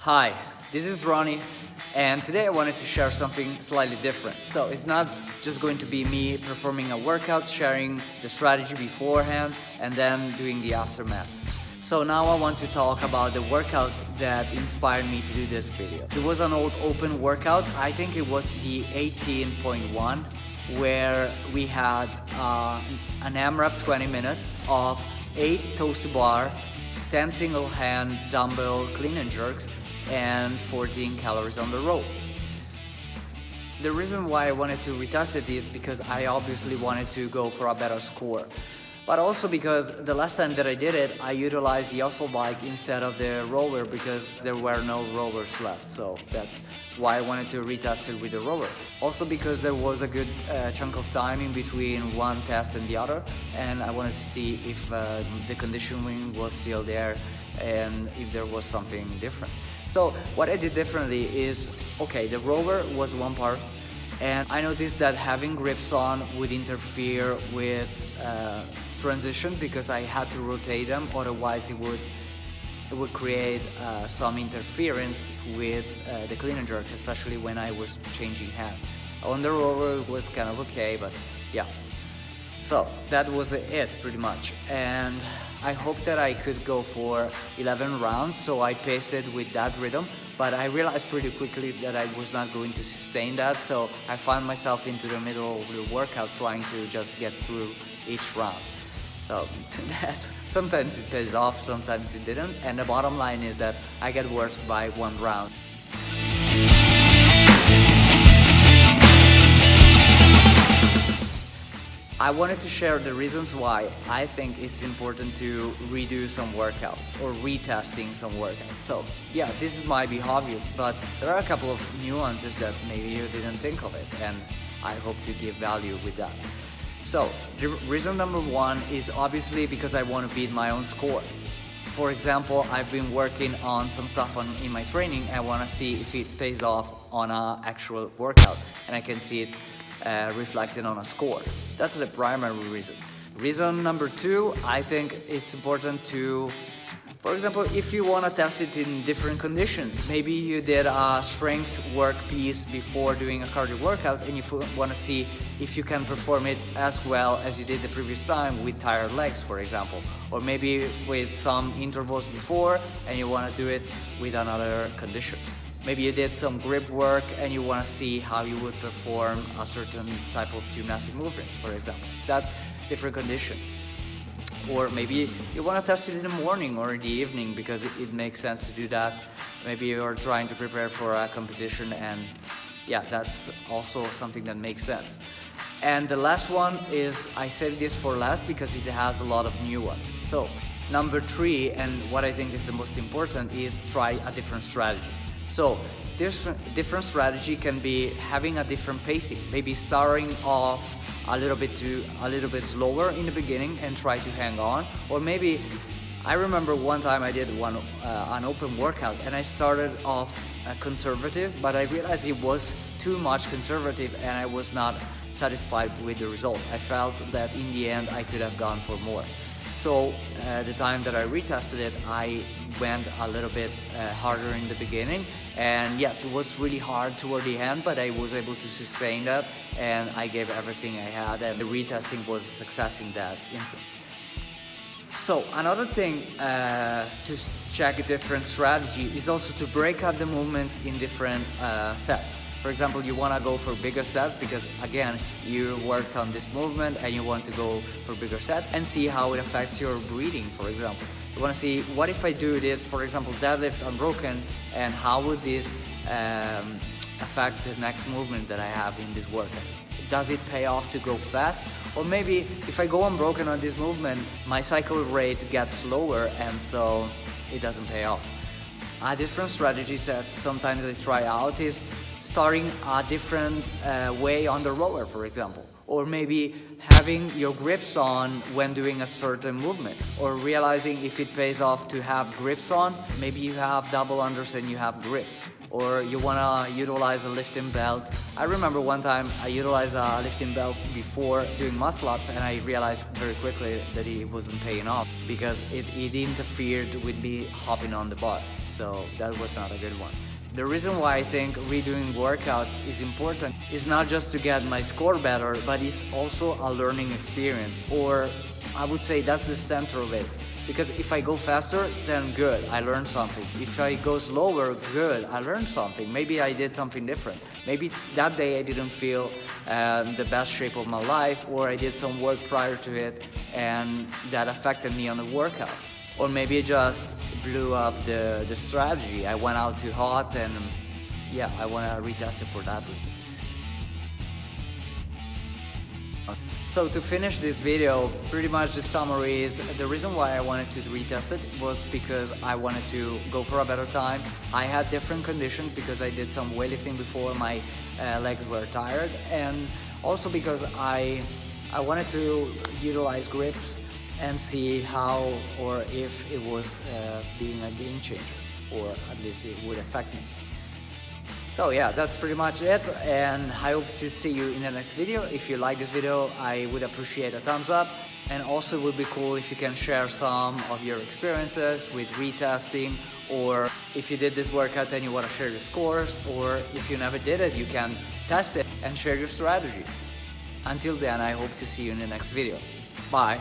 Hi, this is Ronnie, and today I wanted to share something slightly different. So it's not just going to be me performing a workout, sharing the strategy beforehand, and then doing the aftermath. So now I want to talk about the workout that inspired me to do this video. It was an old open workout. I think it was the 18.1, where we had an AMRAP 20 minutes of 8 toes to bar, 10 single hand dumbbell clean and jerks, and 14 calories on the row. The reason why I wanted to retest it is because I obviously wanted to go for a better score, but also because the last time that I did it, I utilized the hustle bike instead of the rower because there were no rowers left. So that's why I wanted to retest it with the rower. Also because there was a good chunk of time in between one test and the other, and I wanted to see if the conditioning was still there and if there was something different. So what I did differently is, okay, the rower was one part, and I noticed that having grips on would interfere with transition because I had to rotate them, otherwise it would create some interference with the clean and jerks, especially when I was changing hand. On the rower it was kind of okay, but yeah. So that was it pretty much, and I hoped that I could go for 11 rounds, so I paced it with that rhythm, but I realized pretty quickly that I was not going to sustain that, so I found myself into the middle of the workout trying to just get through each round. So that sometimes it pays off, sometimes it didn't, and the bottom line is that I get worse by one round. I wanted to share the reasons why I think it's important to redo some workouts or retesting some workouts. So yeah, this might be obvious, but there are a couple of nuances that maybe you didn't think of it, and I hope to give value with that. So the reason number one is obviously because I want to beat my own score. For example, I've been working on some stuff in my training. I want to see if it pays off on an actual workout, and I can see it reflected on a score. That's the primary reason. Reason number two, I think it's important to, for example, if you want to test it in different conditions, maybe you did a strength work piece before doing a cardio workout and you want to see if you can perform it as well as you did the previous time with tired legs, for example, or maybe with some intervals before and you want to do it with another condition. Maybe you did some grip work and you want to see how you would perform a certain type of gymnastic movement, for example. That's different conditions. Or maybe you want to test it in the morning or in the evening because it makes sense to do that. Maybe you're trying to prepare for a competition, and yeah, that's also something that makes sense. And the last one is, I said this for last because it has a lot of nuances. So number three, and what I think is the most important, is try a different strategy. So different strategy can be having a different pacing, maybe starting off a little bit slower in the beginning and try to hang on. Or maybe, I remember one time I did an open workout and I started off conservative, but I realized it was too much conservative and I was not satisfied with the result. I felt that in the end I could have gone for more. So the time that I retested it, I went a little bit harder in the beginning, and yes, it was really hard toward the end, but I was able to sustain that and I gave everything I had, and the retesting was a success in that instance. So another thing to check a different strategy is also to break up the movements in different sets. For example, you want to go for bigger sets because, again, you worked on this movement and you want to go for bigger sets and see how it affects your breathing, for example. You want to see, what if I do this, for example, deadlift unbroken, and how would this affect the next movement that I have in this workout? Does it pay off to go fast? Or maybe if I go unbroken on this movement, my cycle rate gets lower and so it doesn't pay off. A different strategy that sometimes I try out is starting a different way on the rower, for example, or maybe having your grips on when doing a certain movement, or realizing if it pays off to have grips on. Maybe you have double unders and you have grips, or you want to utilize a lifting belt. I remember one time I utilized a lifting belt before doing muscle ups and I realized very quickly that it wasn't paying off because it interfered with me hopping on the bar. so that was not a good one. The reason why I think redoing workouts is important is not just to get my score better, but it's also a learning experience, or I would say that's the center of it. Because if I go faster, then good, I learned something. If I go slower, good, I learned something. Maybe I did something different. Maybe that day I didn't feel the best shape of my life, or I did some work prior to it and that affected me on the workout. Or maybe I just blew up the strategy. I went out too hot, and yeah, I want to retest it for that reason. So to finish this video, pretty much the summary is the reason why I wanted to retest it was because I wanted to go for a better time. I had different conditions because I did some weightlifting before my legs were tired, and also because I wanted to utilize grips and see how or if it was being a game changer, or at least it would affect me. So yeah, that's pretty much it, and I hope to see you in the next video. If you like this video, I would appreciate a thumbs up, and also it would be cool if you can share some of your experiences with retesting, or if you did this workout and you want to share your scores, or if you never did it, you can test it and share your strategy. Until then, I hope to see you in the next video. Bye.